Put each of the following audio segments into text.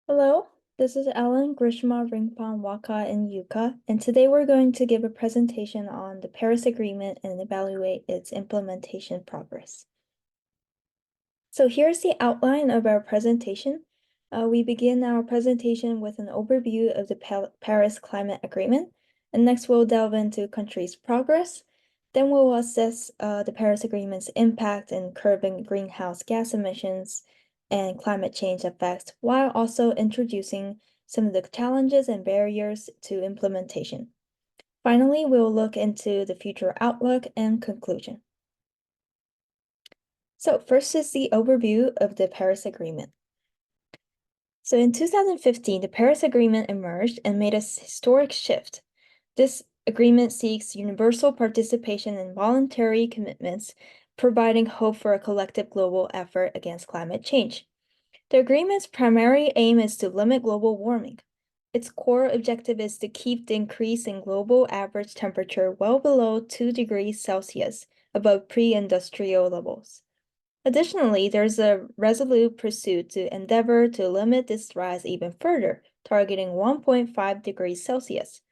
Hello, this is Ellen, Grishma, Ringpon, Waka, and Yuka, and today we're going to give a presentation on the Paris Agreement and evaluate its implementation progress. So here's the outline of our presentation. We begin our presentation with an overview of the Paris Climate Agreement, and next we'll delve into countries' progress. Then we'll assess the Paris Agreement's impact in curbing greenhouse gas emissions and climate change effects, while also introducing some of the challenges and barriers to implementation. Finally, we'll look into the future outlook and conclusion. So first is the overview of the Paris Agreement. So in 2015, the Paris Agreement emerged and made a historic shift. This agreement seeks universal participation and voluntary commitments, providing hope for a collective global effort against climate change. The agreement's primary aim is to limit global warming. Its core objective is to keep the increase in global average temperature well below 2 degrees Celsius above pre-industrial levels. Additionally, there's a resolute pursuit to endeavor to limit this rise even further, targeting 1.5 degrees Celsius.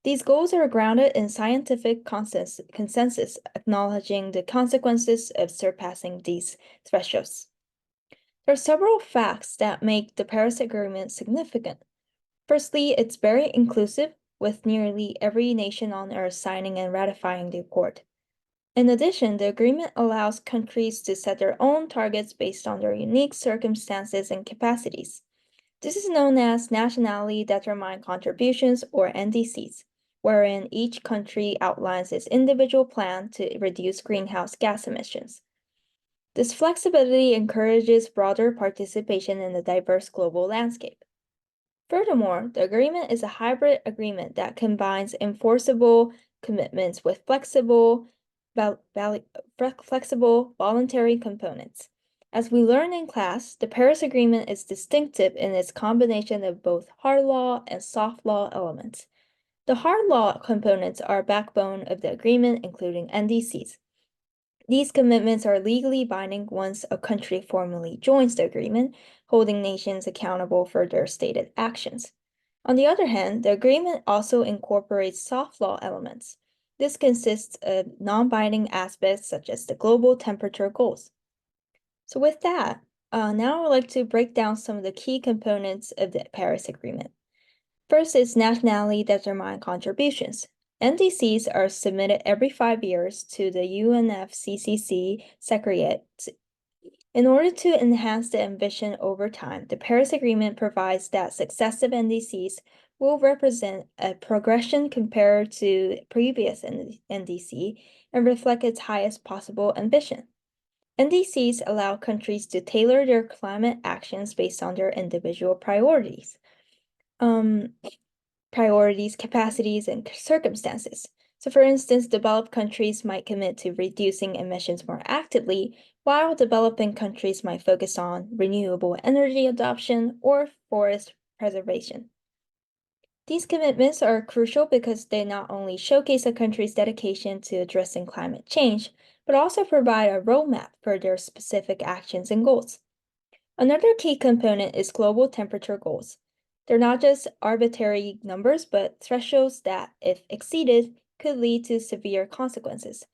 These goals are grounded in scientific consensus, acknowledging the consequences of surpassing these thresholds. There are several facts that make the Paris Agreement significant. Firstly, it's very inclusive, with nearly every nation on Earth signing and ratifying the accord. In addition, the agreement allows countries to set their own targets based on their unique circumstances and capacities. This is known as nationally determined contributions, or NDCs, wherein each country outlines its individual plan to reduce greenhouse gas emissions. This flexibility encourages broader participation in the diverse global landscape. Furthermore, the agreement is a hybrid agreement that combines enforceable commitments with flexible voluntary components. As we learned in class, the Paris Agreement is distinctive in its combination of both hard law and soft law elements. The hard law components are a backbone of the agreement, including NDCs. These commitments are legally binding once a country formally joins the agreement, holding nations accountable for their stated actions. On the other hand, the agreement also incorporates soft law elements. This consists of non-binding aspects such as the global temperature goals. So with that, now I'd like to break down some of the key components of the Paris Agreement. First is nationally determined contributions. NDCs are submitted every 5 years to the UNFCCC Secretariat. In order to enhance the ambition over time, the Paris Agreement provides that successive NDCs will represent a progression compared to previous NDC and reflect its highest possible ambition. NDCs allow countries to tailor their climate actions based on their individual priorities, capacities, and circumstances. So, for instance, developed countries might commit to reducing emissions more actively, while developing countries might focus on renewable energy adoption or forest preservation. These commitments are crucial because they not only showcase a country's dedication to addressing climate change, but also provide a roadmap for their specific actions and goals. Another key component is global temperature goals. They're not just arbitrary numbers, but thresholds that, if exceeded, could lead to severe consequences.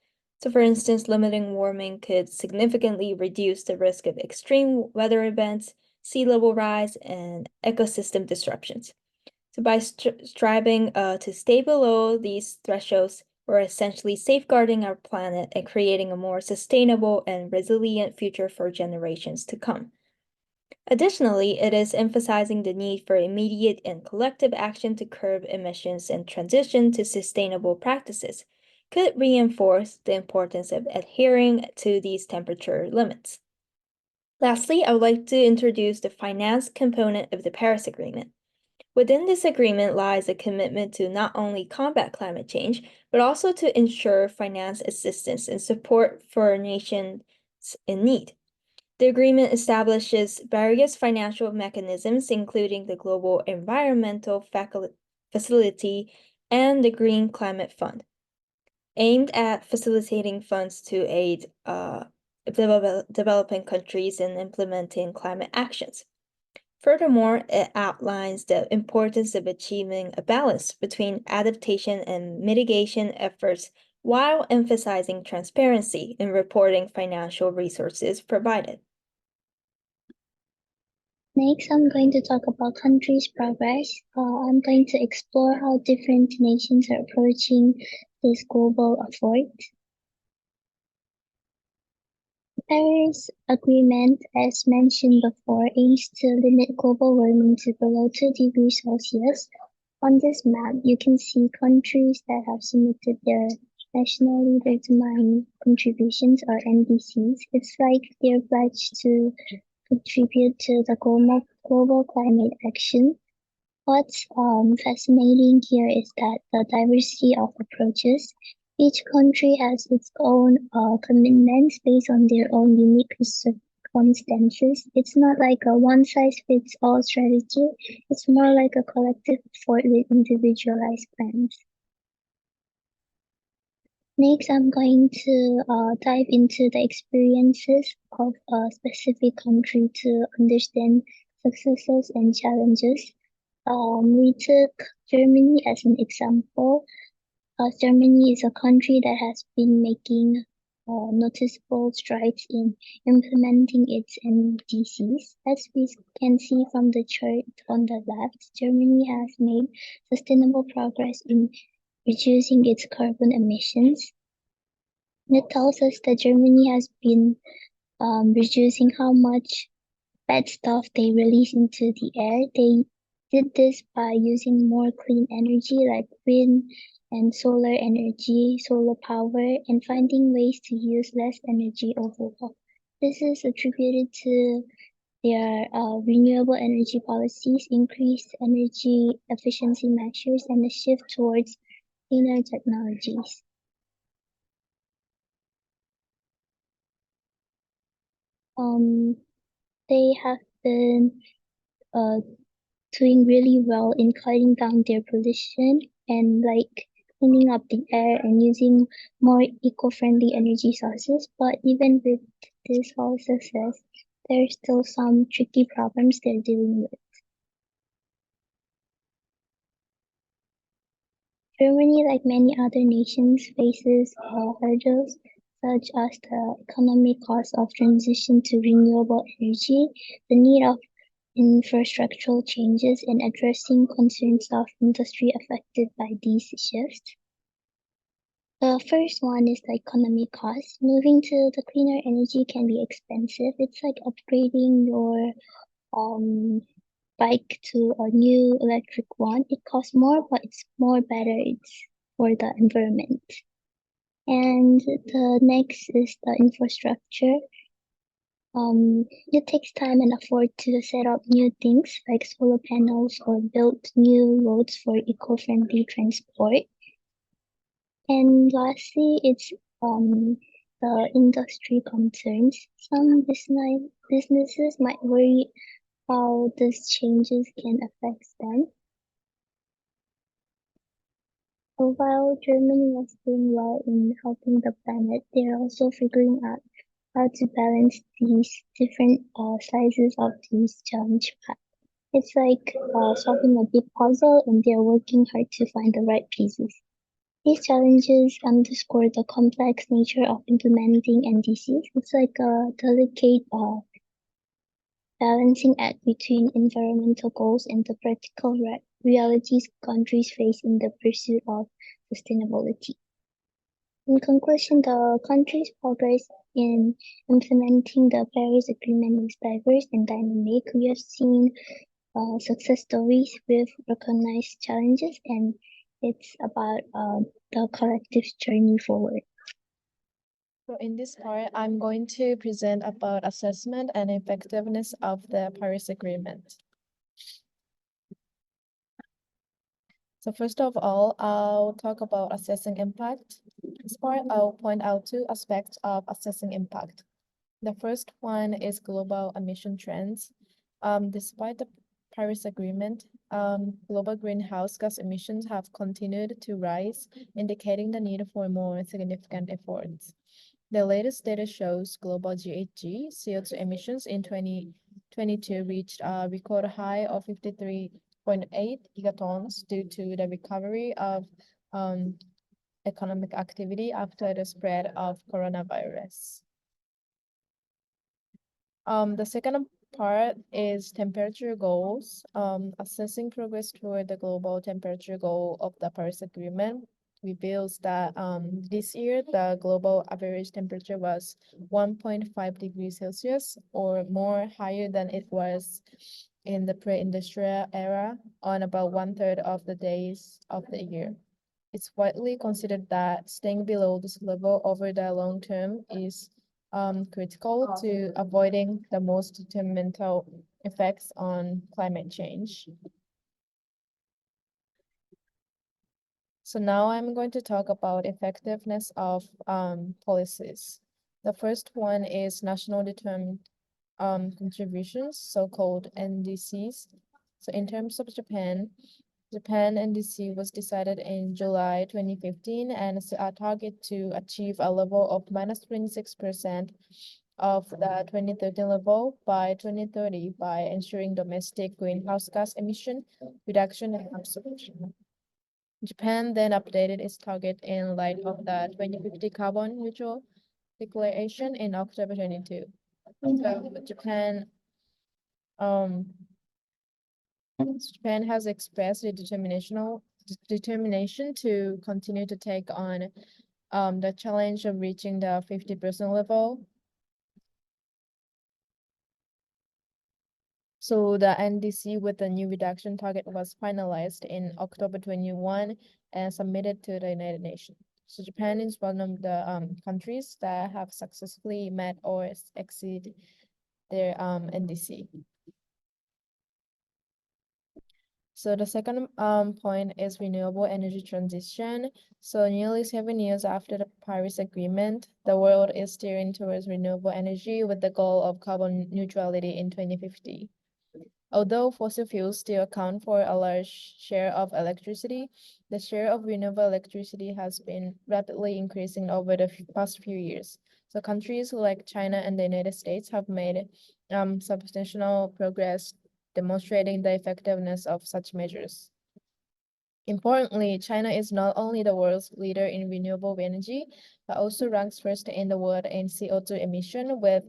So, for instance, limiting warming could significantly reduce the risk of extreme weather events, sea level rise, and ecosystem disruptions. So, by striving to stay below these thresholds, we're essentially safeguarding our planet and creating a more sustainable and resilient future for generations to come. Additionally, it is emphasizing the need for immediate and collective action to curb emissions and transition to sustainable practices, could reinforce the importance of adhering to these temperature limits. Lastly, I would like to introduce the finance component of the Paris Agreement. Within this agreement lies a commitment to not only combat climate change, but also to ensure finance assistance and support for nations in need. The agreement establishes various financial mechanisms, including the Global Environmental Facility and the Green Climate Fund, aimed at facilitating funds to aid developing countries in implementing climate actions. Furthermore, it outlines the importance of achieving a balance between adaptation and mitigation efforts while emphasizing transparency in reporting financial resources provided. Next, I'm going to talk about countries' progress. I'm going to explore how different nations are approaching this global effort. The Paris Agreement, as mentioned before, aims to limit global warming to below 2 degrees Celsius. On this map, you can see countries that have submitted their nationally determined contributions or NDCs. It's like they're pledged to contribute to the global climate action. What's fascinating here is that the diversity of approaches. Each country has its own commitments based on their own unique circumstances. It's not like a one-size-fits-all strategy. It's more like a collective effort with individualized plans. Next, I'm going to dive into the experiences of a specific country to understand successes and challenges. We took Germany as an example. Germany is a country that has been making noticeable strides in implementing its NDCs. As we can see from the chart on the left, Germany has made sustainable progress in reducing its carbon emissions. It tells us that Germany has been reducing how much bad stuff they release into the air. They did this by using more clean energy like wind and solar energy, solar power, and finding ways to use less energy overall. This is attributed to their renewable energy policies, increased energy efficiency measures, and a shift towards cleaner technologies. They have been doing really well in cutting down their pollution and like cleaning up the air and using more eco-friendly energy sources. But even with this whole success, there's still some tricky problems they're dealing with. Germany, like many other nations, faces hurdles such as the economic cost of transition to renewable energy, the need of infrastructural changes, and addressing concerns of industry affected by these shifts. The first one is the economic cost. Moving to the cleaner energy can be expensive. It's like upgrading your bike to a new electric one. It costs more, but it's more better. It's for the environment. And the next is the infrastructure. It takes time and effort to set up new things like solar panels or build new roads for eco-friendly transport. And lastly, it's the industry concerns. Some businesses might worry how these changes can affect them. So while Germany was doing well in helping the planet, they're also figuring out how to balance these different sizes of these challenge paths. It's like solving a big puzzle and they're working hard to find the right pieces. These challenges underscore the complex nature of implementing NDCs. It's like a delicate balancing act between environmental goals and the practical realities countries face in the pursuit of sustainability. In conclusion, the country's progress in implementing the Paris Agreement is diverse and dynamic. We have seen success stories with recognized challenges, and it's about the collective journey forward. So in this part, I'm going to present about assessment and effectiveness of the Paris Agreement. So first of all, I'll talk about assessing impact. In this part, I'll point out two aspects of assessing impact. The first one is global emission trends. Despite the Paris Agreement, global greenhouse gas emissions have continued to rise, indicating the need for more significant efforts. The latest data shows global GHG CO2 emissions in 2020 2022 reached a record high of 53.8 gigatons due to the recovery of economic activity after the spread of coronavirus. The second part is temperature goals. Assessing progress toward the global temperature goal of the Paris Agreement reveals that this year the global average temperature was 1.5 degrees Celsius or more higher than it was in the pre-industrial era on about 1/3 of the days of the year. It's widely considered that staying below this level over the long term is critical to avoiding the most detrimental effects on climate change. So now I'm going to talk about effectiveness of policies. The first one is national determined contributions, so-called NDCs. So in terms of Japan NDC was decided in July 2015 and set a target to achieve a level of -26% of the 2013 level by 2030 by ensuring domestic greenhouse gas emission reduction and absorption. Japan then updated its target in light of the 2050 carbon neutral declaration in October 22. So Japan has expressed a determination to continue to take on the challenge of reaching the 50% level. So the NDC with the new reduction target was finalized in October 21 and submitted to the United Nations. So Japan is one of the countries that have successfully met or exceed their NDC. So the second point is renewable energy transition. So nearly 7 years after the Paris Agreement, the world is steering towards renewable energy with the goal of carbon neutrality in 2050. Although fossil fuels still account for a large share of electricity, the share of renewable electricity has been rapidly increasing over the past few years. So countries like China and the United States have made substantial progress demonstrating the effectiveness of such measures. Importantly, China is not only the world's leader in renewable energy, but also ranks first in the world in CO2 emission with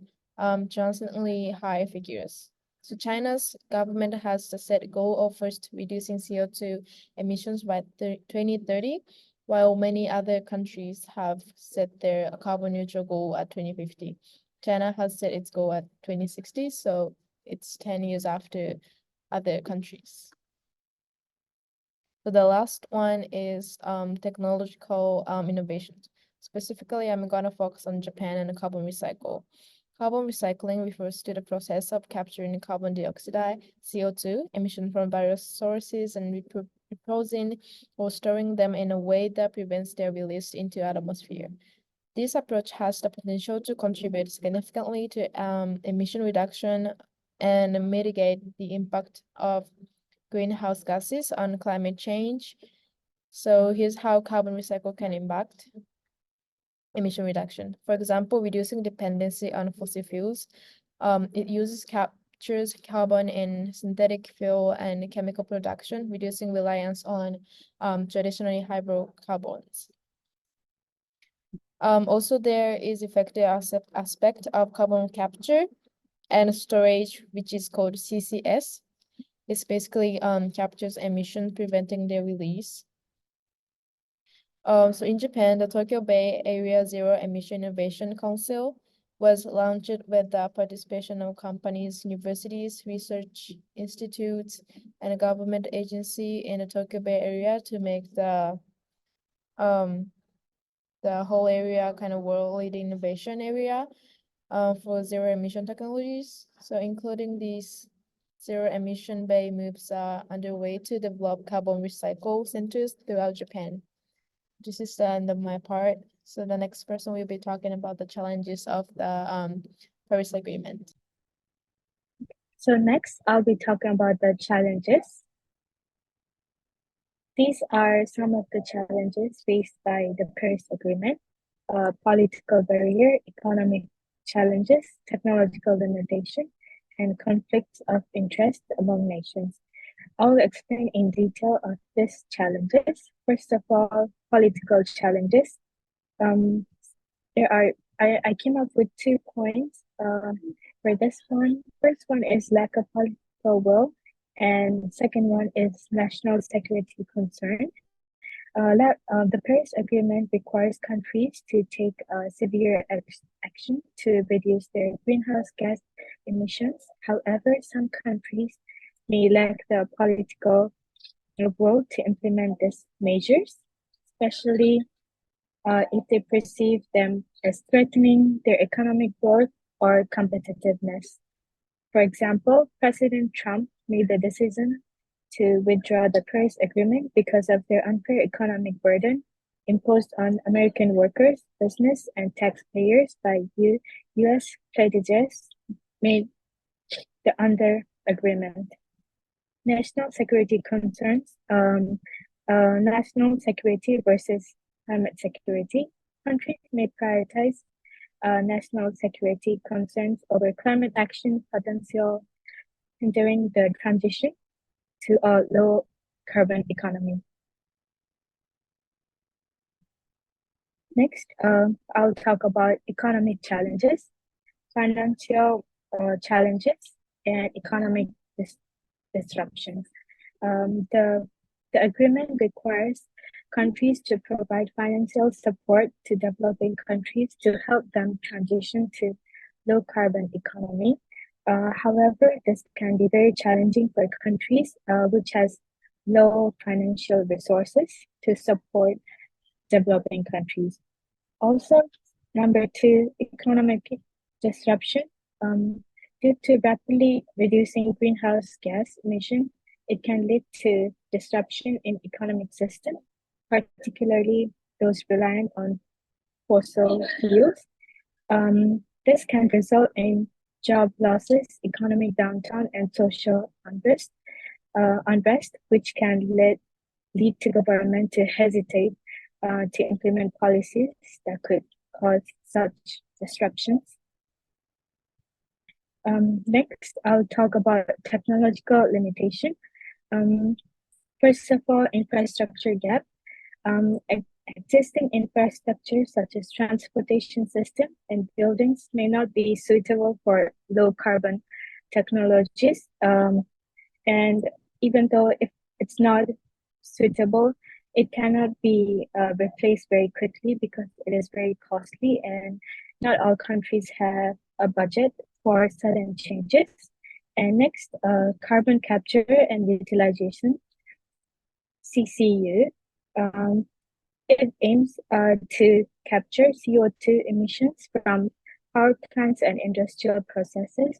transiently high figures. So China's government has the set goal of first reducing CO2 emissions by 2030, while many other countries have set their carbon neutral goal at 2050. China has set its goal at 2060, so it's 10 years after other countries. So the last one is technological innovations. Specifically, I'm going to focus on Japan and carbon recycle. Carbon recycling refers to the process of capturing carbon dioxide, CO2, emission from various sources and reposing or storing them in a way that prevents their release into the atmosphere. This approach has the potential to contribute significantly to emission reduction and mitigate the impact of greenhouse gases on climate change. So here's how carbon recycle can impact emission reduction. For example, reducing dependency on fossil fuels. It captures carbon in synthetic fuel and chemical production, reducing reliance on traditionally hydrocarbons. Also, there is effective aspect of carbon capture and storage, which is called CCS. This basically captures emissions, preventing their release. So in Japan, the Tokyo Bay Area Zero Emission Innovation Council was launched with the participation of companies, universities, research institutes, and a government agency in the Tokyo Bay Area to make the whole area kind of world-leading innovation area for zero emission technologies. So including these zero emission bay moves are underway to develop carbon recycle centers throughout Japan. This is the end of my part. So the next person will be talking about the challenges of the Paris Agreement. So next, I'll be talking about the challenges. These are some of the challenges faced by the Paris Agreement: political barrier, economic challenges, technological limitation, and conflicts of interest among nations. I'll explain in detail of these challenges. First of all, political challenges. I came up with 2 points for this one. First one is lack of political will, and second one is national security concern. The Paris Agreement requires countries to take severe action to reduce their greenhouse gas emissions. However, some countries may lack the political will to implement these measures, especially if they perceive them as threatening their economic growth or competitiveness. For example, President Trump made the decision to withdraw the Paris Agreement because of their unfair economic burden imposed on American workers, business, and taxpayers by U.S. pledges made under agreement. National security concerns, national security versus climate security. Countries may prioritize national security concerns over climate action potential hindering the transition to a low carbon economy. Next, I'll talk about economic challenges, financial challenges, and economic disruptions. The agreement requires countries to provide financial support to developing countries to help them transition to low carbon economy. However, this can be very challenging for countries which has low financial resources to support developing countries. Also, number 2, economic disruption. Due to rapidly reducing greenhouse gas emission, it can lead to disruption in economic system, particularly those reliant on fossil fuels. This can result in job losses, economic downturn, and social unrest, which can lead to government to hesitate to implement policies that could cause such disruptions. Next, I'll talk about technological limitation. First of all, infrastructure gap. Existing infrastructure such as transportation system and buildings may not be suitable for low carbon technologies. And even though if it's not suitable, it cannot be replaced very quickly because it is very costly and not all countries have a budget for sudden changes. And next, carbon capture and utilization, CCU. It aims to capture CO2 emissions from power plants and industrial processes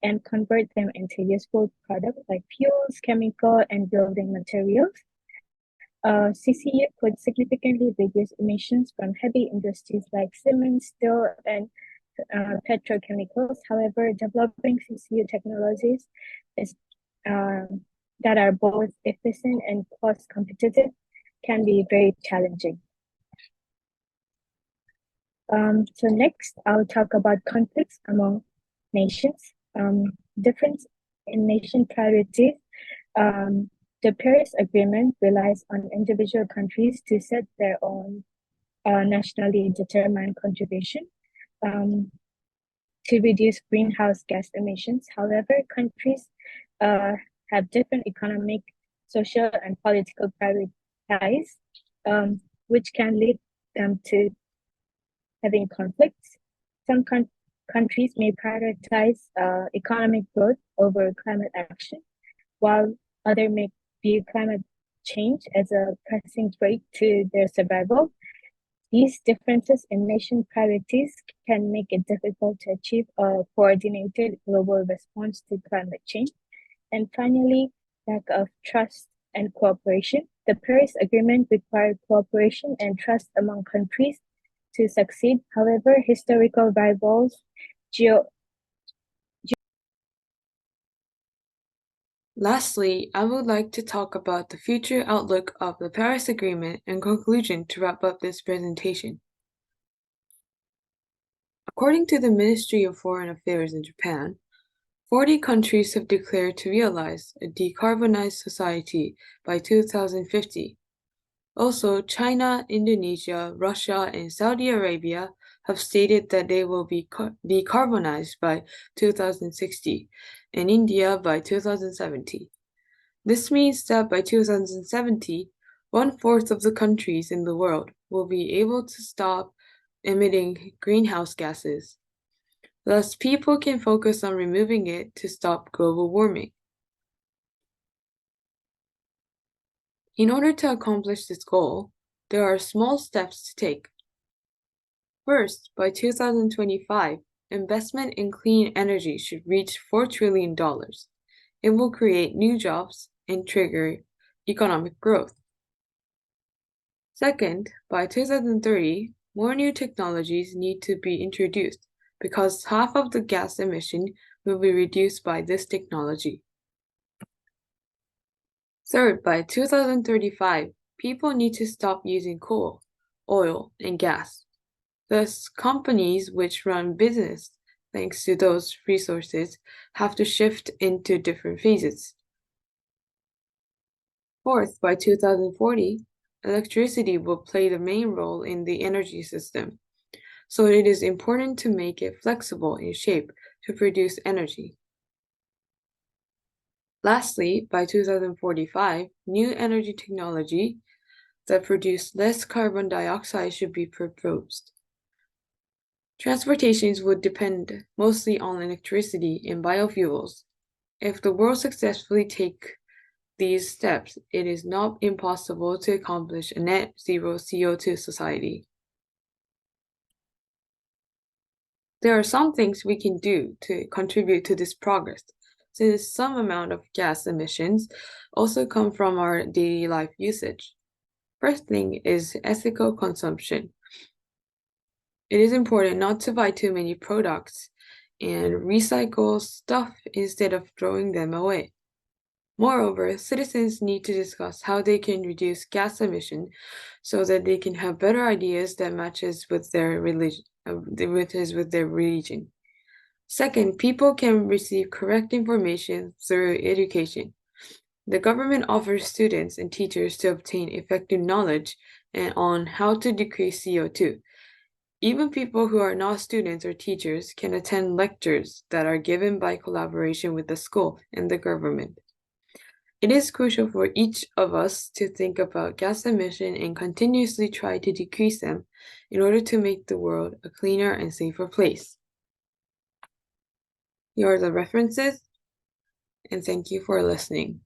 and convert them into useful products like fuels, chemical, and building materials. CCU could significantly reduce emissions from heavy industries like cement, steel, and petrochemicals. However, developing CCU technologies that are both efficient and cost competitive can be very challenging. So next, I'll talk about conflicts among nations. Difference in nation priorities. The Paris Agreement relies on individual countries to set their own nationally determined contribution to reduce greenhouse gas emissions. However, countries have different economic, social, and political priorities, which can lead them to having conflicts. Some countries may prioritize economic growth over climate action, while others may view climate change as a pressing threat to their survival. These differences in nation priorities can make it difficult to achieve a coordinated global response to climate change. And finally, lack of trust and cooperation. The Paris Agreement required cooperation and trust among countries to succeed. However, historical rivals, Lastly, I would like to talk about the future outlook of the Paris Agreement in conclusion to wrap up this presentation. According to the Ministry of Foreign Affairs in Japan, 40 countries have declared to realize a decarbonized society by 2050. Also, China, Indonesia, Russia, and Saudi Arabia have stated that they will be decarbonized by 2060, and India by 2070. This means that by 2070, 1/4 of the countries in the world will be able to stop emitting greenhouse gases. Thus, people can focus on removing it to stop global warming. In order to accomplish this goal, there are small steps to take. First, by 2025, investment in clean energy should reach $4 trillion. It will create new jobs and trigger economic growth. Second, by 2030, more new technologies need to be introduced because half of the gas emission will be reduced by this technology. Third, by 2035, people need to stop using coal, oil, and gas. Thus, companies which run business thanks to those resources have to shift into different phases. Fourth, by 2040, electricity will play the main role in the energy system, so it is important to make it flexible in shape to produce energy. Lastly, by 2045, new energy technology that produce less carbon dioxide should be proposed. Transportations would depend mostly on electricity and biofuels. If the world successfully takes these steps, it is not impossible to accomplish a net zero CO2 society. There are some things we can do to contribute to this progress, since some amount of gas emissions also come from our daily life usage. First thing is ethical consumption. It is important not to buy too many products and recycle stuff instead of throwing them away. Moreover, citizens need to discuss how they can reduce gas emission so that they can have better ideas that matches with their religion. Second, people can receive correct information through education. The government offers students and teachers to obtain effective knowledge on how to decrease CO2. Even people who are not students or teachers can attend lectures that are given by collaboration with the school and the government. It is crucial for each of us to think about gas emission and continuously try to decrease them in order to make the world a cleaner and safer place. Here are the references, and thank you for listening.